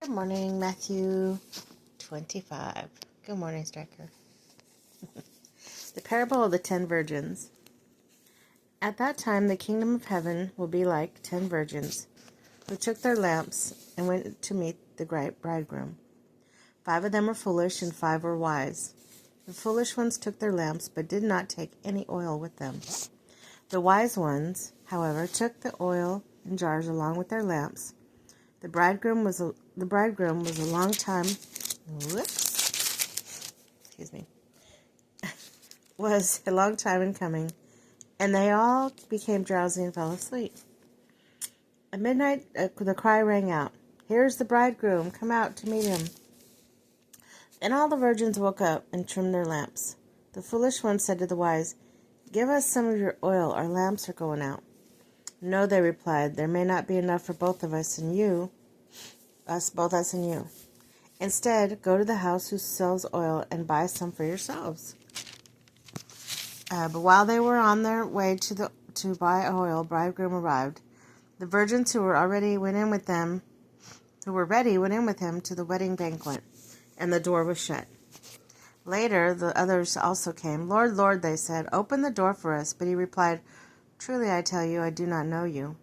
Good morning, Matthew 25. Good morning, Striker. The parable of the 10 virgins. At that time, the kingdom of heaven will be like 10 virgins who took their lamps and went to meet the bridegroom. 5 of them were foolish and 5 were wise. The foolish ones took their lamps but did not take any oil with them. The wise ones, however, took the oil in jars along with their lamps. The bridegroom was a long time. Was a long time in coming, and they all became drowsy and fell asleep. At midnight, the cry rang out, "Here's the bridegroom! Come out to meet him!" Then all the virgins woke up and trimmed their lamps. The foolish ones said to the wise, "Give us some of your oil. Our lamps are going out." "No," they replied, "there may not be enough for both of us and you. Instead, go to the house who sells oil and buy some for yourselves." But while they were on their way to buy oil, bridegroom arrived. The virgins who were ready went in with him to the wedding banquet, and the door was shut. Later, the others also came. "Lord, Lord," they said, "open the door for us." But he replied, "Truly I tell you, I do not know you.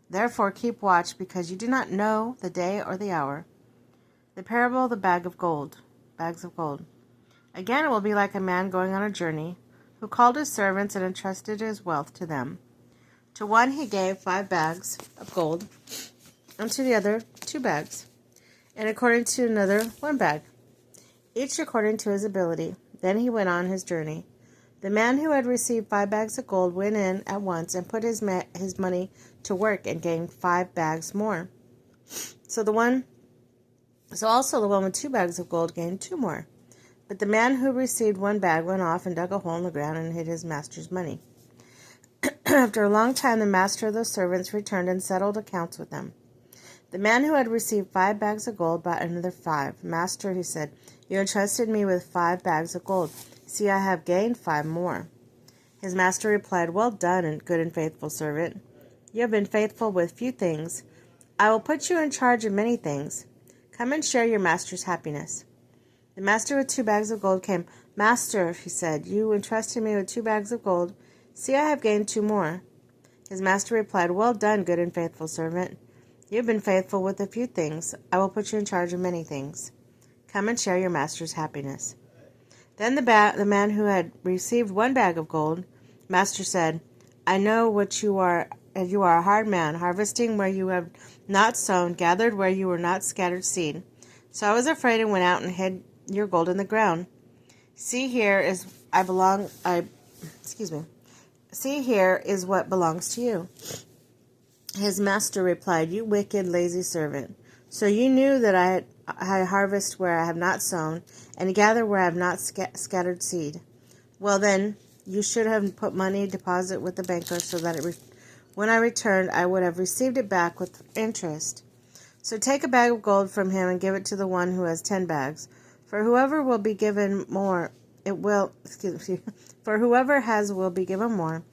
Therefore keep watch, because you do not know the day or the hour." The parable of the bags of gold. Again, it will be like a man going on a journey, who called his servants and entrusted his wealth to them. To one he gave 5 bags of gold, and to the other 2 bags, and according to another 1 bag, each according to his ability. Then he went on his journey. The man who had received 5 bags of gold went in at once and put his money to work and gained 5 bags more. So also the one with 2 bags of gold gained 2 more. But the man who received 1 bag went off and dug a hole in the ground and hid his master's money. After a long time, the master of those servants returned and settled accounts with them. The man who had received 5 bags of gold brought another 5. "Master," he said, "you entrusted me with 5 bags of gold. See, I have gained 5 more." His master replied, "Well done, good and faithful servant. You have been faithful with few things. I will put you in charge of many things. Come and share your master's happiness." The master with 2 bags of gold came. "Master," he said, "you entrusted me with 2 bags of gold. See, I have gained 2 more." His master replied, "Well done, good and faithful servant. You have been faithful with a few things. I will put you in charge of many things. Come and share your master's happiness." Then the man who had received 1 bag of gold, master said, "I know what you are. You are a hard man, harvesting where you have not sown, gathered where you were not scattered seed. So I was afraid and went out and hid your gold in the ground. See, here is what belongs to you." His master replied, "You wicked, lazy servant. So you knew that I harvest where I have not sown, and gather where I have not scattered seed. Well then, you should have put money deposit with the banker, so that when I returned, I would have received it back with interest. So take a bag of gold from him and give it to the one who has 10 bags. For whoever will be given more, for whoever has will be given more,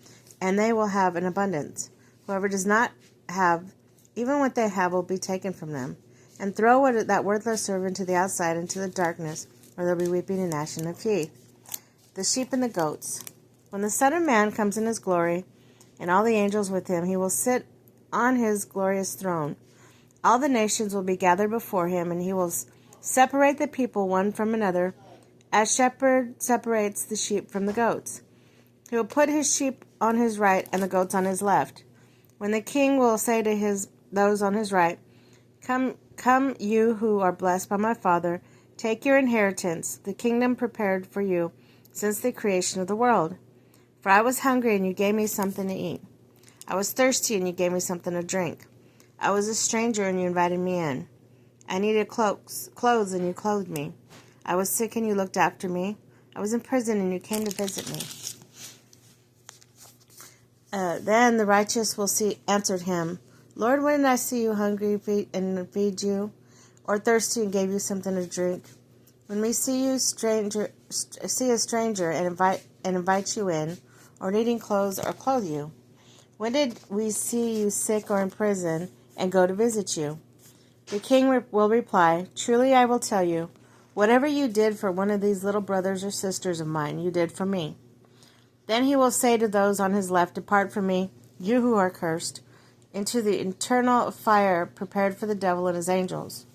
and they will have an abundance. Whoever does not have, even what they have will be taken from them. And throw that worthless servant to the outside into the darkness, where there will be weeping and gnashing of teeth." The sheep and the goats. When the Son of Man comes in his glory, and all the angels with him, he will sit on his glorious throne. All the nations will be gathered before him, and he will separate the people one from another, as shepherd separates the sheep from the goats. He will put his sheep on his right and the goats on his left. When the king will say to those on his right, Come, you who are blessed by my Father, take your inheritance, the kingdom prepared for you since the creation of the world. For I was hungry, and you gave me something to eat. I was thirsty, and you gave me something to drink. I was a stranger, and you invited me in. I needed clothes, and you clothed me. I was sick, and you looked after me. I was in prison, and you came to visit me." Then the righteous will answered him, "Lord, when did I see you hungry and feed you, or thirsty and gave you something to drink? When we see a stranger and invite you in, or needing clothes or clothe you? When did we see you sick or in prison and go to visit you?" The king will reply, "Truly I will tell you, whatever you did for one of these little brothers or sisters of mine, you did for me." Then he will say to those on his left, "Depart from me, you who are cursed, into the eternal fire prepared for the devil and his angels.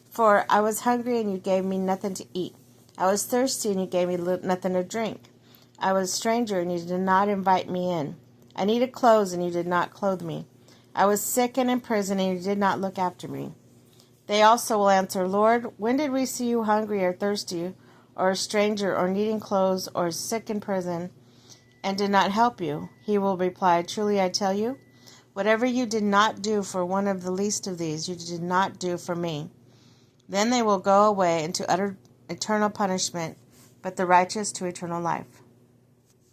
For I was hungry, and you gave me nothing to eat. I was thirsty, and you gave me nothing to drink. I was a stranger, and you did not invite me in. I needed clothes, and you did not clothe me. I was sick and in prison, and you did not look after me." They also will answer, "Lord, when did we see you hungry or thirsty, or a stranger, or needing clothes, or sick in prison, and did not help you?" He will reply, "Truly I tell you, whatever you did not do for one of the least of these, you did not do for me." Then they will go away into utter eternal punishment, but the righteous to eternal life.